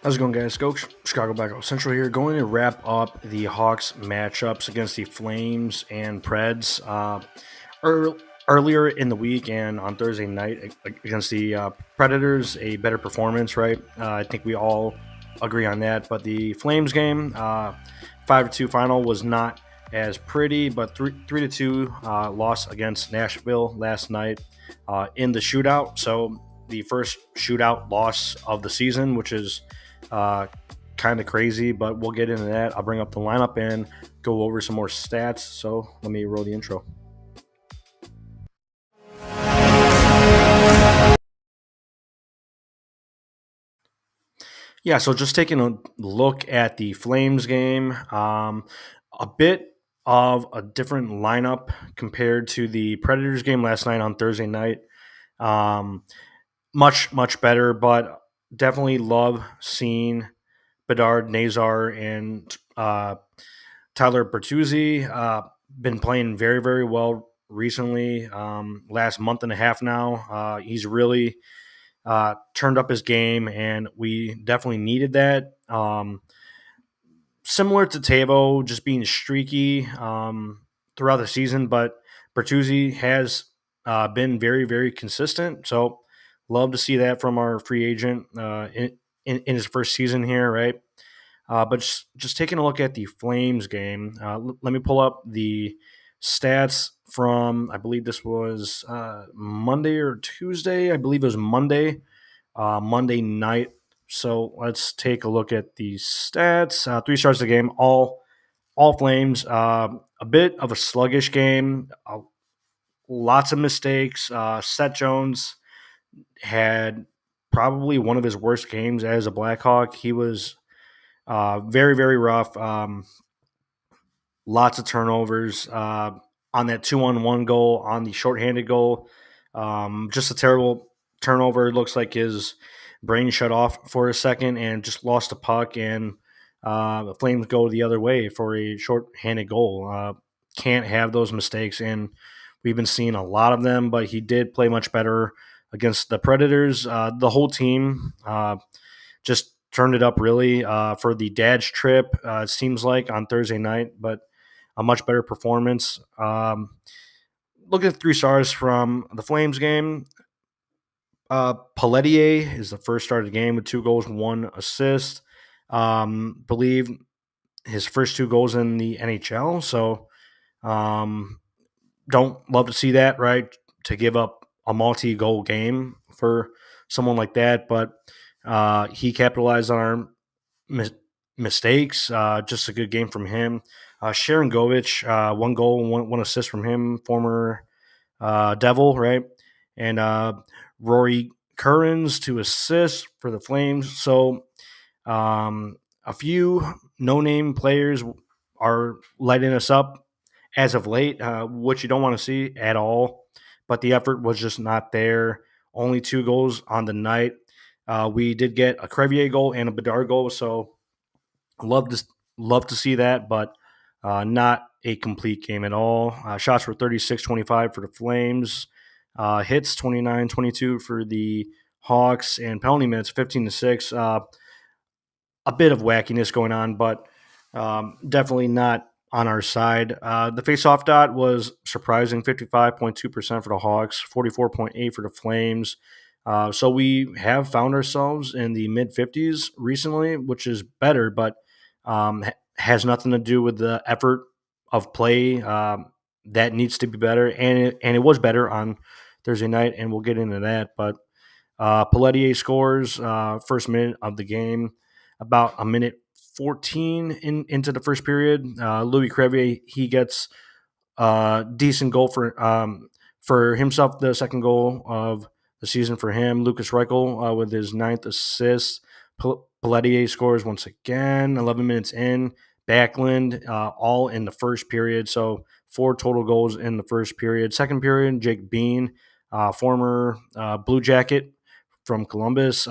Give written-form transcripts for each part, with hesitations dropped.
How's it going, guys? Skoks, Chicago Blackhawks Central here, going to wrap up the Hawks matchups against the Flames and Preds. Earlier in the week and on Thursday night against the Predators, a better performance, right? I think we all agree on that. But the Flames game, 5-2 final, was not as pretty, but 3-2 loss against Nashville last night in the shootout. So the first shootout loss of the season, which is uh, kind of crazy, but we'll get into that. I'll bring up the lineup and go over some more stats. So let me roll the intro. Yeah, so just taking a look at the Flames game, a bit of a different lineup compared to the Predators game last night on Thursday night. Um, much better, but definitely love seeing Bedard, Nazar, and Tyler Bertuzzi. Been playing very well recently. Last month and a half now, he's really turned up his game, and we definitely needed that. Similar to Tavo, just being streaky throughout the season, but Bertuzzi has been very consistent. So love to see that from our free agent in his first season here, right? But just taking a look at the Flames game, let me pull up the stats from, I believe this was Monday or Tuesday. I believe it was Monday night. So let's take a look at the stats. 3 stars of the game, all Flames. A bit of a sluggish game. Lots of mistakes. Seth Jones had probably one of his worst games as a Blackhawk. He was very rough. Lots of turnovers on that 2-on-1 goal, on the shorthanded goal. Just a terrible turnover. It looks like his brain shut off for a second and just lost a puck, and the Flames go the other way for a shorthanded goal. Can't have those mistakes, and we've been seeing a lot of them, but he did play much better against the Predators. The whole team just turned it up really for the dad's trip, it seems like, on Thursday night, but a much better performance. Look at 3 stars from the Flames game. Pelletier is the first star of the game with 2 goals, 1 assist. Believe his first 2 goals in the NHL. So um, don't love to see that, right? To give up a multi-goal game for someone like that, but he capitalized on our mistakes. Just a good game from him. Sharon Govich, 1 goal, one assist from him, former Devil, right? And Rory Currens, 2 assists for the Flames. So a few no-name players are lighting us up as of late, which you don't want to see at all. But the effort was just not there. Only 2 goals on the night. We did get a Crevier goal and a Bedard goal, so love to see that, but not a complete game at all. Shots were 36-25 for the Flames. Hits 29-22 for the Hawks, and penalty minutes 15-6. A bit of wackiness going on, but definitely not on our side. The face-off dot was surprising, 55.2% for the Hawks, 44.8% for the Flames. So we have found ourselves in the mid 50s recently, which is better, but has nothing to do with the effort of play. That needs to be better, and it was better on Thursday night, and we'll get into that. But Pelletier scores first minute of the game, about a minute 14 into the first period. Louis Crevier, he gets a decent goal for himself, the second goal of the season for him. Lucas Reichel with his 9th assist. Pelletier scores once again, 11 minutes in. Backlund, all in the first period. So 4 total goals in the first period. Second period, Jake Bean, former Blue Jacket from Columbus.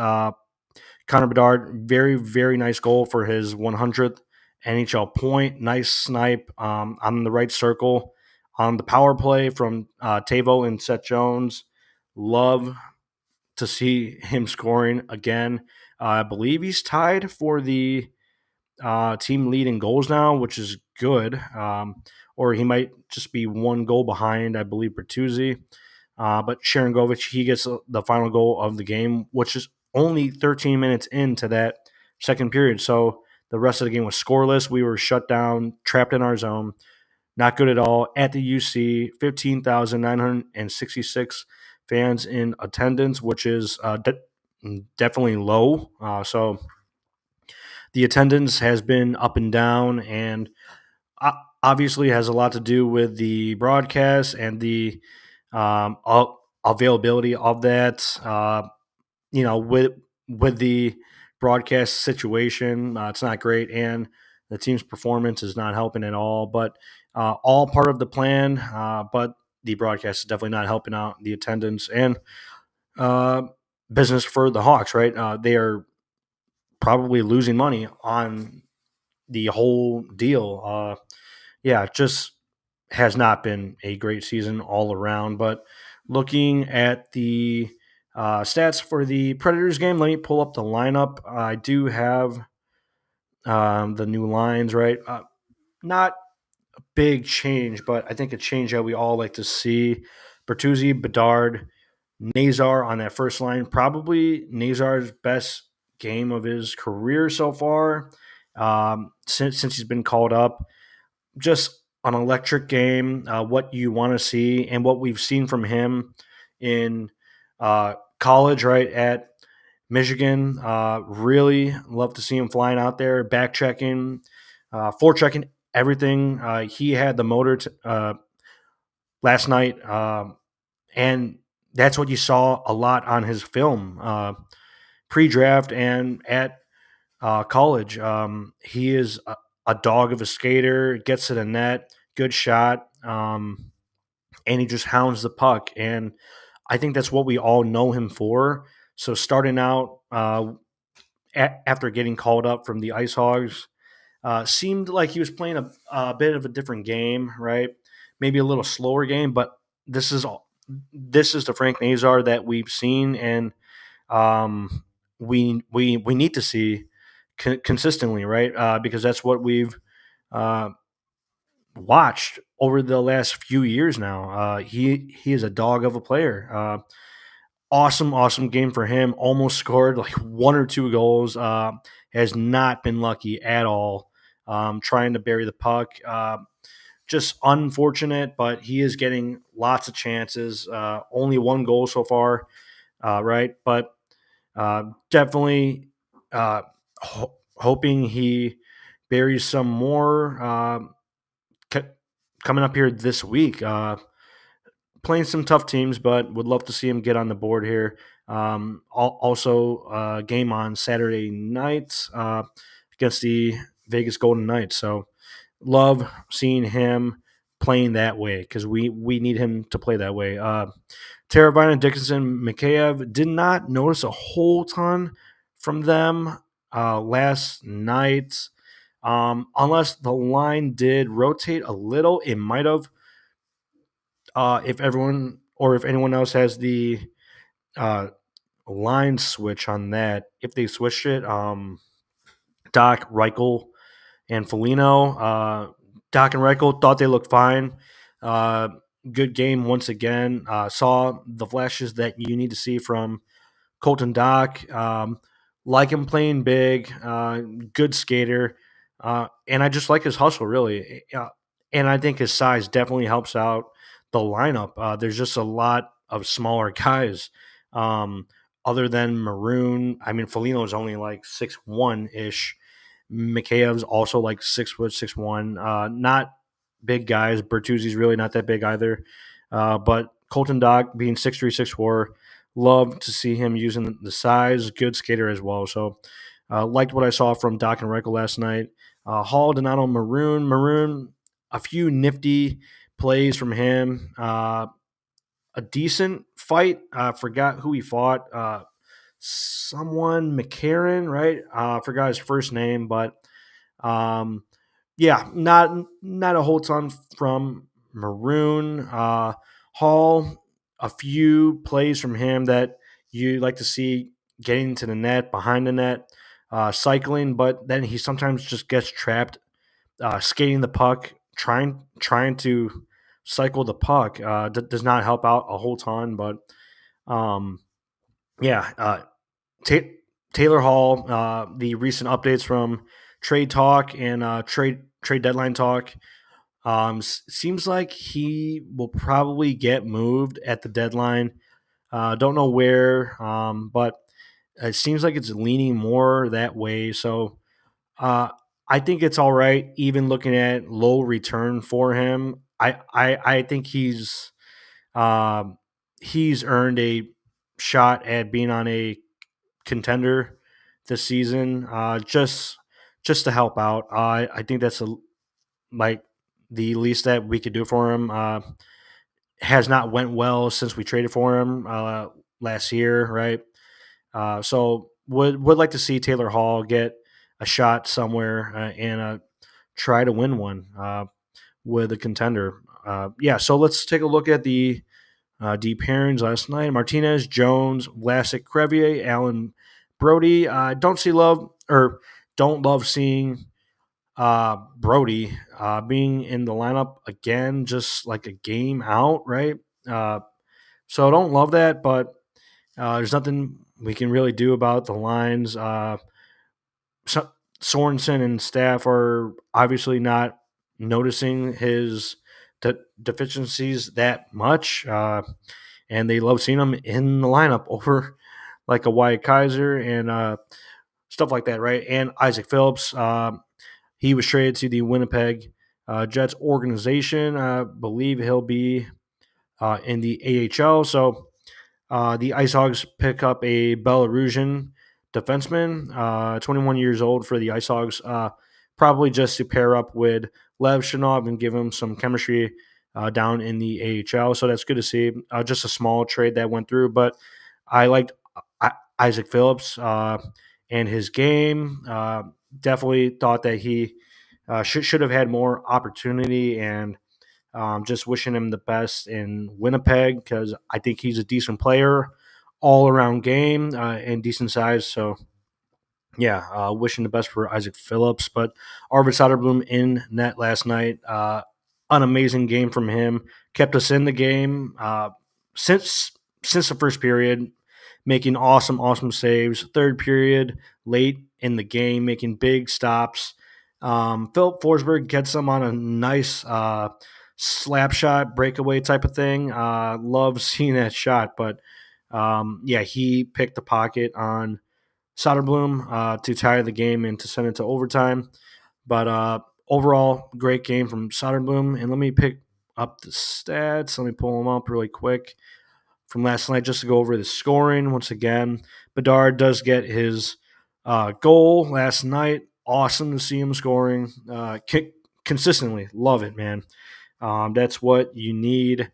Connor Bedard, very nice goal for his 100th NHL point. Nice snipe on the right circle on the power play from Tavo and Seth Jones. Love to see him scoring again. I believe he's tied for the team lead in goals now, which is good. Or he might just be one goal behind, I believe, Bertuzzi. But Sharon Govich, he gets the final goal of the game, which is only 13 minutes into that second period. So the rest of the game was scoreless. We were shut down, trapped in our zone. Not good at all. At the UC, 15,966 fans in attendance, which is definitely low. So the attendance has been up and down, and obviously has a lot to do with the broadcast and the availability of that. With the broadcast situation, it's not great, and the team's performance is not helping at all. But all part of the plan. But the broadcast is definitely not helping out the attendance and uh, business for the Hawks. Right, they are probably losing money on the whole deal. Yeah, it just has not been a great season all around. But looking at the stats for the Predators game, let me pull up the lineup. I do have the new lines, right? Not a big change, but I think a change that we all like to see. Bertuzzi, Bedard, Nazar on that first line. Probably Nazar's best game of his career so far, since he's been called up. Just an electric game, what you want to see, and what we've seen from him in college, right at Michigan. Really love to see him flying out there, back checking, forechecking, everything. He had the motor last night, and that's what you saw a lot on his film pre-draft and at college. He is a dog of a skater, gets to the net, good shot, and he just hounds the puck. And I think that's what we all know him for. So starting out after getting called up from the Ice Hogs, seemed like he was playing a bit of a different game, right? Maybe a little slower game, but this is the Frank Nazar that we've seen, and um, we need to see consistently, right? Because that's what we've uh, watched over the last few years now. He is a dog of a player. Awesome game for him. Almost scored like one or two goals. Has not been lucky at all. Trying to bury the puck. Just unfortunate, but he is getting lots of chances. Only one goal so far, right? But definitely hoping he buries some more c- coming up here this week. Playing some tough teams, but would love to see him get on the board here. Also, game on Saturday night against the Vegas Golden Knights. So, love seeing him playing that way because we need him to play that way. Teravainen, Dickinson, Mikheyev did not notice a whole ton from them last night. Unless the line did rotate a little, it might have. If everyone or if anyone else has the uh, line switch on that, if they switched it, Doc, Reichel, and Foligno. Doc and Reichel thought they looked fine. Uh, Good game once again. Saw the flashes that you need to see from Colton Dock. Like him playing big, good skater, and I just like his hustle really. And I think his size definitely helps out the lineup. There's just a lot of smaller guys. Um, Other than Maroon, I mean, Foligno is only like 6'1" ish. Mikheyev's also like 6', 6'1". Not big guys. Bertuzzi's really not that big either. But Colton Dock being 6'3", 6'4", love to see him using the size. Good skater as well. So liked what I saw from Doc and Reichel last night. Hall, Donato, Maroon. Maroon, a few nifty plays from him. A decent fight. I forgot who he fought. Someone McCarran, right? I forgot his first name, but um, yeah, not a whole ton from Maroon. Hall, a few plays from him that you like to see getting to the net, behind the net, cycling, but then he sometimes just gets trapped skating the puck, trying to cycle the puck. Does not help out a whole ton, but um, yeah, Ta- Taylor Hall, the recent updates from trade talk and trade deadline talk. Seems like he will probably get moved at the deadline. Don't know where, but it seems like it's leaning more that way. So uh, I think it's all right, even looking at low return for him. I think um, he's earned a shot at being on a contender this season. Just to help out. I think that's like the least that we could do for him. Has not went well since we traded for him last year, right? So would like to see Taylor Hall get a shot somewhere and try to win one with a contender. Yeah, so let's take a look at the deep pairings last night. Martinez, Jones, Vlasic, Crevier, Allen, Brody. Don't love seeing Brody being in the lineup again, just like a game out, right? Uh, so I don't love that, but there's nothing we can really do about the lines. So, Sorensen and staff are obviously not noticing his deficiencies that much, and they love seeing him in the lineup over like a Wyatt Kaiser and stuff like that, right? And Isaac Phillips, he was traded to the Winnipeg Jets organization. I believe he'll be in the AHL. So the Ice Hogs pick up a Belarusian defenseman, 21 years old for the Ice Hogs, probably just to pair up with Lev Shinov and give him some chemistry down in the AHL. So that's good to see. Just a small trade that went through, but I liked Isaac Phillips and his game. Definitely thought that he should have had more opportunity and just wishing him the best in Winnipeg because I think he's a decent player, all around game and decent size. So yeah, wishing the best for Isaac Phillips. But Arvid Soderblom in net last night. An amazing game from him. Kept us in the game since the first period, making awesome saves. Third period, late in the game, making big stops. Philip Forsberg gets him on a nice slap shot, breakaway type of thing. Love seeing that shot, but yeah, he picked the pocket on Soderblom to tie the game and to send it to overtime. But overall, great game from Soderblom. And let me pick up the stats. Let me pull them up really quick from last night just to go over the scoring once again. Bedard does get his goal last night. Awesome to see him scoring consistently. Love it, man. That's what you need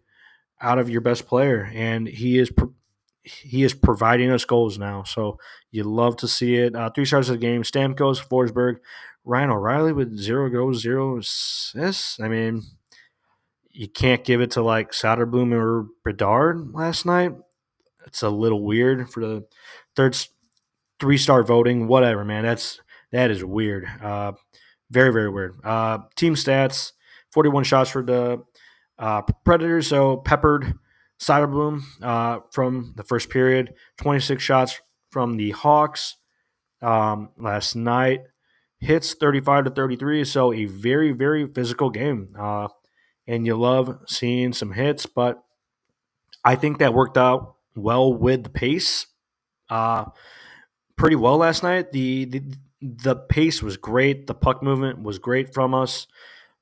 out of your best player, and he is providing us goals now. So you love to see it. 3 stars of the game: Stamkos, Forsberg, Ryan O'Reilly with 0 goals, 0 assists. I mean, you can't give it to like Soderblom or Bedard last night. It's a little weird for the third 3-star voting. Whatever, man. That is weird. Very weird. Team stats: 41 shots for the Predators. So peppered Soderblom from the first period. 26 shots from the Hawks last night. Hits 35 to 33. So a very physical game. And you love seeing some hits, but I think that worked out well with the pace. Uh, Pretty well last night. The pace was great. The puck movement was great from us.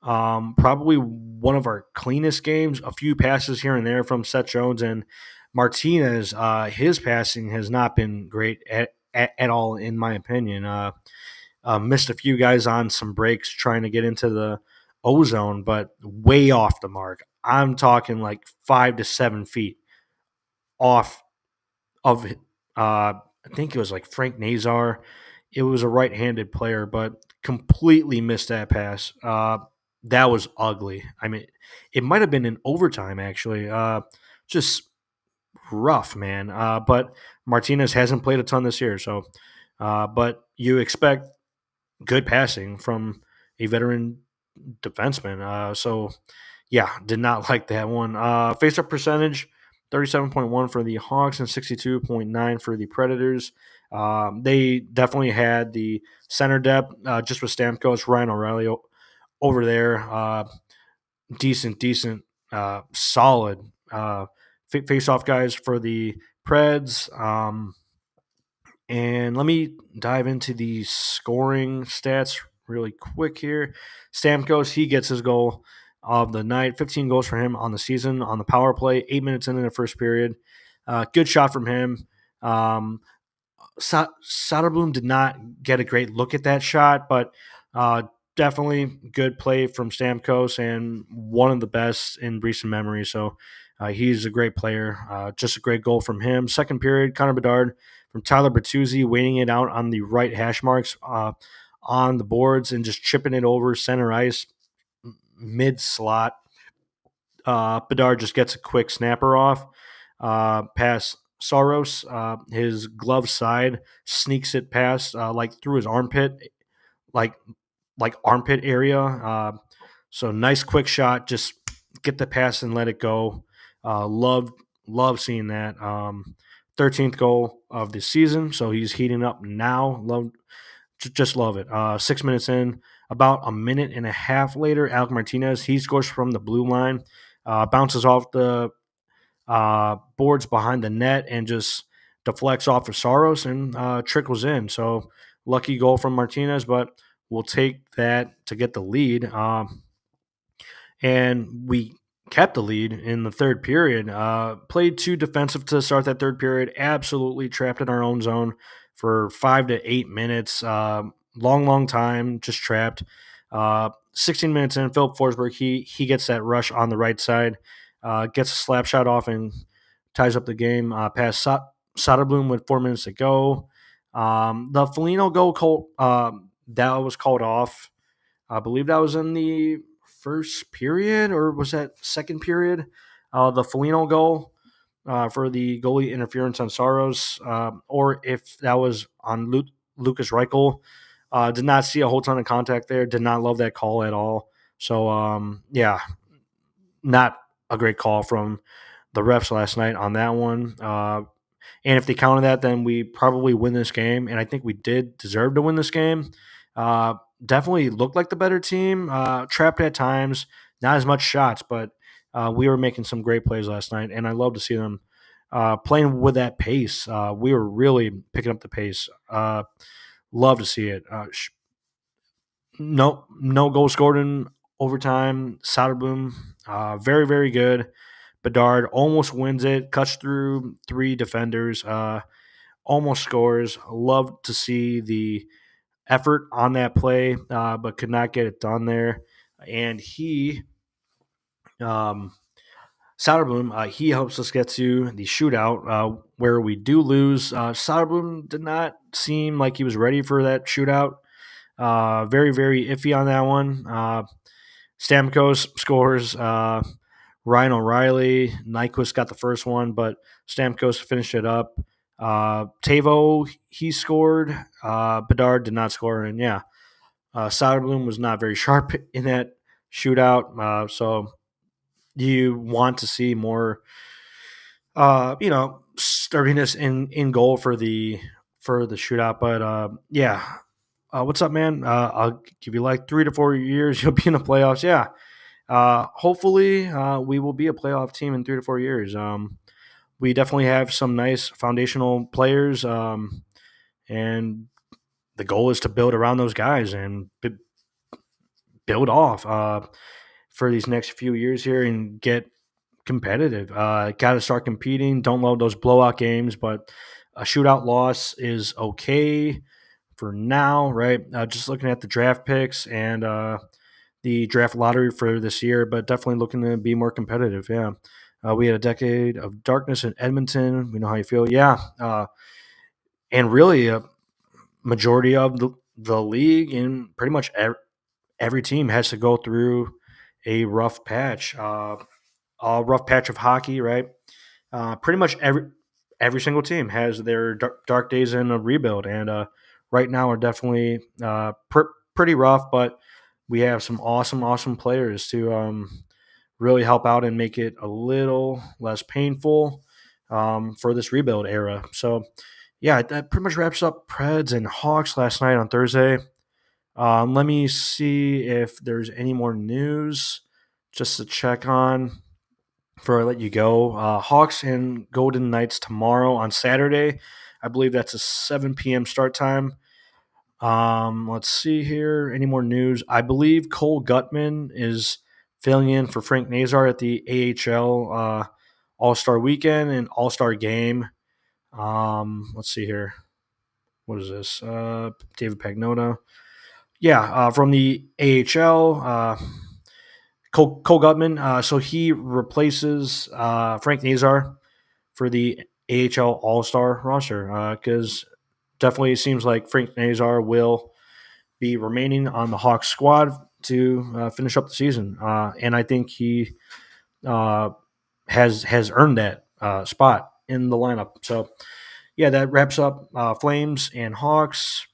Probably one of our cleanest games. A few passes here and there from Seth Jones and Martinez. His passing has not been great at all, in my opinion. Missed a few guys on some breaks trying to get into the ozone, but way off the mark. I'm talking like 5 to 7 feet off of I think it was like Frank Nazar. It was a right-handed player, but completely missed that pass. That was ugly. I mean, it might have been in overtime actually. Just rough, man. But Martinez hasn't played a ton this year, so but you expect good passing from a veteran defenseman. So yeah, did not like that one. Face-up percentage, 37.1 for the Hawks and 62.9 for the Predators. They definitely had the center depth, just with Stamkos, Ryan O'Reilly over there. Decent, solid face-off guys for the Preds. And let me dive into the scoring stats really quick here. Stamkos, he gets his goal of the night. 15 goals for him on the season on the power play. 8 minutes in the first period. Good shot from him. Um, Soderblom did not get a great look at that shot, but uh, definitely good play from Stamkos and one of the best in recent memory. So he's a great player. Just a great goal from him. Second period, Connor Bedard from Tyler Bertuzzi waiting it out on the right hash marks on the boards and just chipping it over center ice mid slot. Bedard just gets a quick snapper off. Past Soros, his glove side sneaks it past like through his armpit, like armpit area. So nice quick shot. Just get the pass and let it go. Love seeing that. 13th goal of the season. So he's heating up now. Just love it. 6 minutes in, about a minute and a half later, Alec Martinez, he scores from the blue line, bounces off the boards behind the net and just deflects off of Soros and trickles in. So lucky goal from Martinez, but we'll take that to get the lead. And we kept the lead in the third period. Played too defensive to start that third period. Absolutely trapped in our own zone for 5 to 8 minutes. Long time, just trapped. 16 minutes in, Philip Forsberg, he gets that rush on the right side, gets a slap shot off and ties up the game. Past Soderblom with 4 minutes to go. The Foligno goal that was called off. I believe that was in the first period, or was that second period? The Foligno goal for the goalie interference on Saros, or if that was on Lucas Reichel. Did not see a whole ton of contact there. Did not love that call at all. So, yeah, not a great call from the refs last night on that one. And if they counted that, then we probably win this game. And I think we did deserve to win this game. Uh, Definitely looked like the better team. Trapped at times, not as much shots, but we were making some great plays last night. And I love to see them playing with that pace. We were really picking up the pace. Love to see it. No goal scored in overtime. Soderblom, very good. Bedard almost wins it, cuts through three defenders, almost scores. Love to see the effort on that play, but could not get it done there. And um, Soderblom, he helps us get to the shootout where we do lose. Soderblom did not seem like he was ready for that shootout. Very iffy on that one. Stamkos scores. Ryan O'Reilly, Nyquist got the first one, but Stamkos finished it up. Tavo, he scored. Bedard did not score, and yeah, Soderblom was not very sharp in that shootout. So you want to see more, sturdiness in goal for the shootout. But yeah, what's up, man? I'll give you like 3 to 4 years. You'll be in the playoffs. Yeah. Hopefully, we will be a playoff team in 3 to 4 years. We definitely have some nice foundational players, and the goal is to build around those guys and build off for these next few years here and get competitive. Got to start competing. Don't love those blowout games, but a shootout loss is okay for now, right? Just looking at the draft picks and the draft lottery for this year, but definitely looking to be more competitive. Yeah. We had a decade of darkness in Edmonton. We know how you feel. Yeah. And really a majority of the league and pretty much every team has to go through a rough patch of hockey, right? pretty much every single team has their dark days in a rebuild, and right now are definitely pretty rough. But we have some awesome players to really help out and make it a little less painful for this rebuild era. So, yeah, that pretty much wraps up Preds and Hawks last night on Thursday. Let me see if there's any more news just to check on before I let you go. Hawks and Golden Knights tomorrow on Saturday. I believe that's a 7 p.m. start time. Let's see here. Any more news? I believe Cole Gutman is filling in for Frank Nazar at the AHL All Star Weekend and All Star Game. Let's see here. What is this? David Pagnota. Yeah, from the AHL. Cole Gutman. So he replaces Frank Nazar for the AHL All Star roster because definitely it seems like Frank Nazar will be remaining on the Hawks squad to finish up the season, and I think he uh, has earned that spot in the lineup. So yeah, that wraps up Flames and Hawks,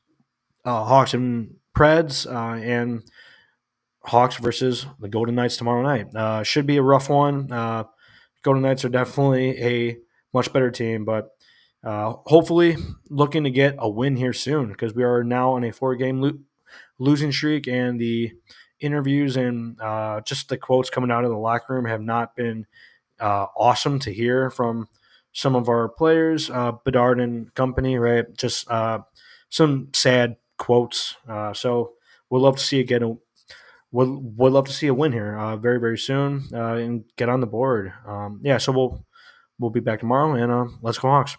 Hawks and Preds, and Hawks versus the Golden Knights tomorrow night. Should be a rough one. Golden Knights are definitely a much better team, but hopefully looking to get a win here soon because we are now on a 4-game losing streak, and the interviews and just the quotes coming out of the locker room have not been awesome to hear from some of our players, Bedard and company, right? Just some sad quotes. So we'd love to see it get a would love to see a win here very soon and get on the board. Yeah, so we'll be back tomorrow, and let's go Hawks.